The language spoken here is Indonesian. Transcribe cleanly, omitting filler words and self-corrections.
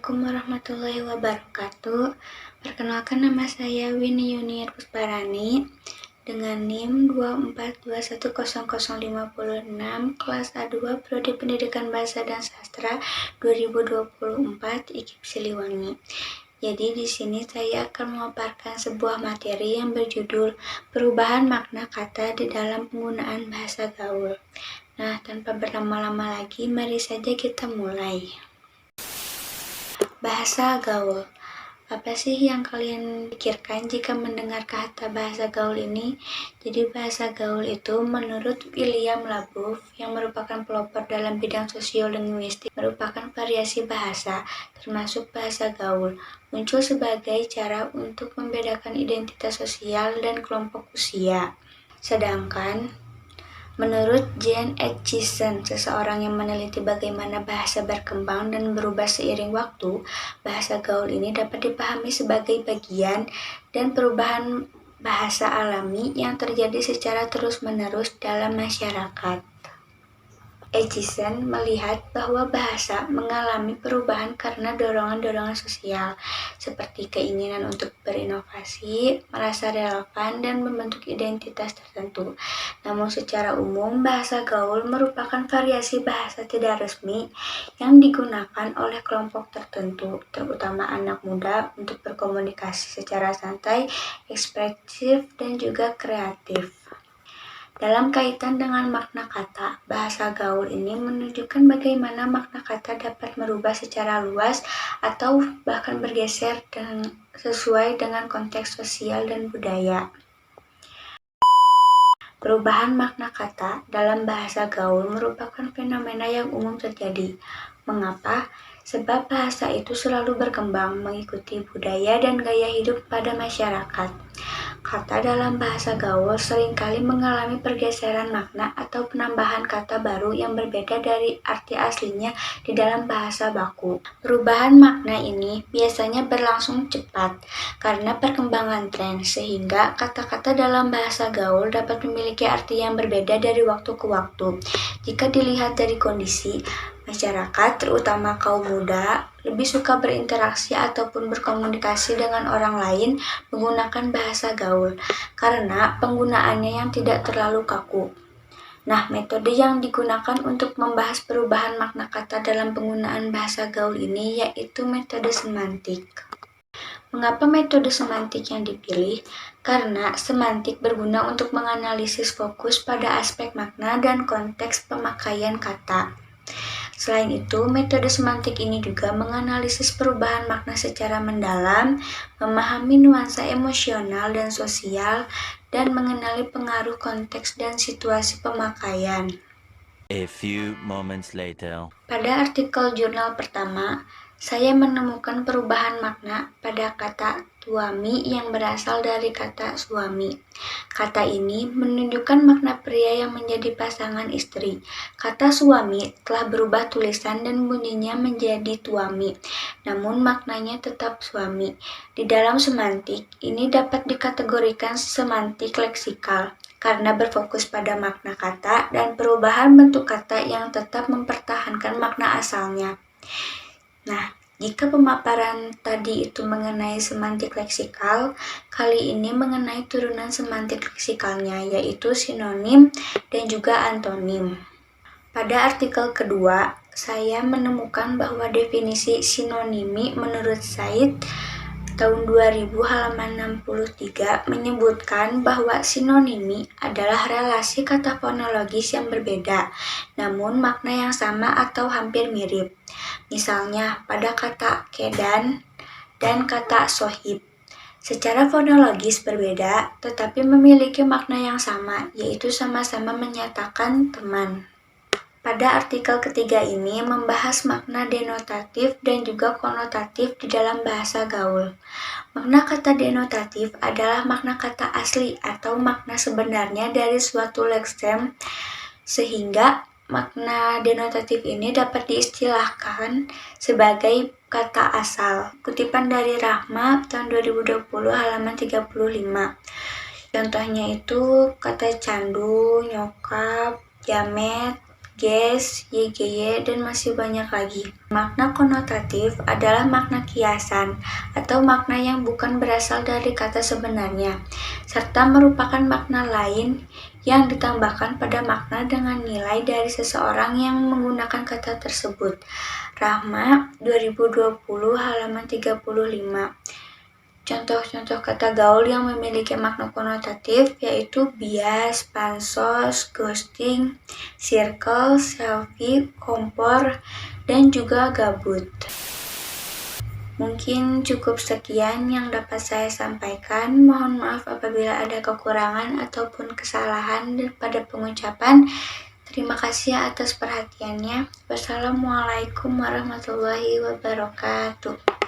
Assalamualaikum warahmatullahi wabarakatuh. Perkenalkan, nama saya Winnie Yuniar Pusparani dengan NIM 242100056 kelas A2 Prodi Pendidikan Bahasa dan Sastra 2024 IKIP Siliwangi. Jadi di sini saya akan memaparkan sebuah materi yang berjudul perubahan makna kata di dalam penggunaan bahasa gaul. Nah, tanpa berlama-lama lagi, mari saja kita mulai. Bahasa gaul. Apa sih yang kalian pikirkan jika mendengar kata bahasa gaul ini? Jadi bahasa gaul itu menurut William Labov yang merupakan pelopor dalam bidang sosiolinguistik merupakan variasi bahasa, termasuk bahasa gaul, muncul sebagai cara untuk membedakan identitas sosial dan kelompok usia. Sedangkan menurut Jean Aitchison, seseorang yang meneliti bagaimana bahasa berkembang dan berubah seiring waktu, bahasa gaul ini dapat dipahami sebagai bagian dan perubahan bahasa alami yang terjadi secara terus-menerus dalam masyarakat. Aitchison melihat bahwa bahasa mengalami perubahan karena dorongan-dorongan sosial, seperti keinginan untuk berinovasi, merasa relevan, dan membentuk identitas tertentu. Namun secara umum, bahasa gaul merupakan variasi bahasa tidak resmi yang digunakan oleh kelompok tertentu, terutama anak muda, untuk berkomunikasi secara santai, ekspresif, dan juga kreatif. Dalam kaitan dengan makna kata, bahasa gaul ini menunjukkan bagaimana makna kata dapat merubah secara luas atau bahkan bergeser sesuai dengan konteks sosial dan budaya. Perubahan makna kata dalam bahasa gaul merupakan fenomena yang umum terjadi. Mengapa? Sebab bahasa itu selalu berkembang mengikuti budaya dan gaya hidup pada masyarakat. Kata dalam bahasa gaul seringkali mengalami pergeseran makna atau penambahan kata baru yang berbeda dari arti aslinya di dalam bahasa baku. Perubahan makna ini biasanya berlangsung cepat karena perkembangan tren, sehingga kata-kata dalam bahasa gaul dapat memiliki arti yang berbeda dari waktu ke waktu. Jika dilihat dari kondisi, masyarakat, terutama kaum muda, lebih suka berinteraksi ataupun berkomunikasi dengan orang lain menggunakan bahasa gaul karena penggunaannya yang tidak terlalu kaku. Nah, metode yang digunakan untuk membahas perubahan makna kata dalam penggunaan bahasa gaul ini yaitu metode semantik. Mengapa metode semantik yang dipilih? Karena semantik berguna untuk menganalisis fokus pada aspek makna dan konteks pemakaian kata. Selain itu, metode semantik ini juga menganalisis perubahan makna secara mendalam, memahami nuansa emosional dan sosial, dan mengenali pengaruh konteks dan situasi pemakaian. A few moments later. Pada artikel jurnal pertama, saya menemukan perubahan makna pada kata tuami yang berasal dari kata suami. Kata ini menunjukkan makna pria yang menjadi pasangan istri. Kata suami telah berubah tulisan dan bunyinya menjadi tuami, namun maknanya tetap suami. Di dalam semantik, ini dapat dikategorikan semantik leksikal karena berfokus pada makna kata dan perubahan bentuk kata yang tetap mempertahankan makna asalnya. Nah, jika pemaparan tadi itu mengenai semantik leksikal, kali ini mengenai turunan semantik leksikalnya, yaitu sinonim dan juga antonim. Pada artikel kedua, saya menemukan bahwa definisi sinonimi menurut Said tahun 2000 halaman 63 menyebutkan bahwa sinonimi adalah relasi kata fonologis yang berbeda, namun makna yang sama atau hampir mirip. Misalnya pada kata kedan dan kata sohib. Secara fonologis berbeda, tetapi memiliki makna yang sama, yaitu sama-sama menyatakan teman. Pada artikel ketiga ini membahas makna denotatif dan juga konotatif di dalam bahasa gaul. Makna kata denotatif adalah makna kata asli atau makna sebenarnya dari suatu leksem, sehingga makna denotatif ini dapat diistilahkan sebagai kata asal. Kutipan dari Rahma tahun 2020 halaman 35. Contohnya itu kata candu, nyokap, jamet, ges, YGY, dan masih banyak lagi. Makna konotatif adalah makna kiasan atau makna yang bukan berasal dari kata sebenarnya, serta merupakan makna lain yang ditambahkan pada makna dengan nilai dari seseorang yang menggunakan kata tersebut. Rahma 2020 halaman 35. Contoh-contoh kata gaul yang memiliki makna konotatif yaitu bias, pansos, ghosting, circle, selfie, kompor, dan juga gabut. Mungkin cukup sekian yang dapat saya sampaikan. Mohon maaf apabila ada kekurangan ataupun kesalahan pada pengucapan. Terima kasih atas perhatiannya. Wassalamualaikum warahmatullahi wabarakatuh.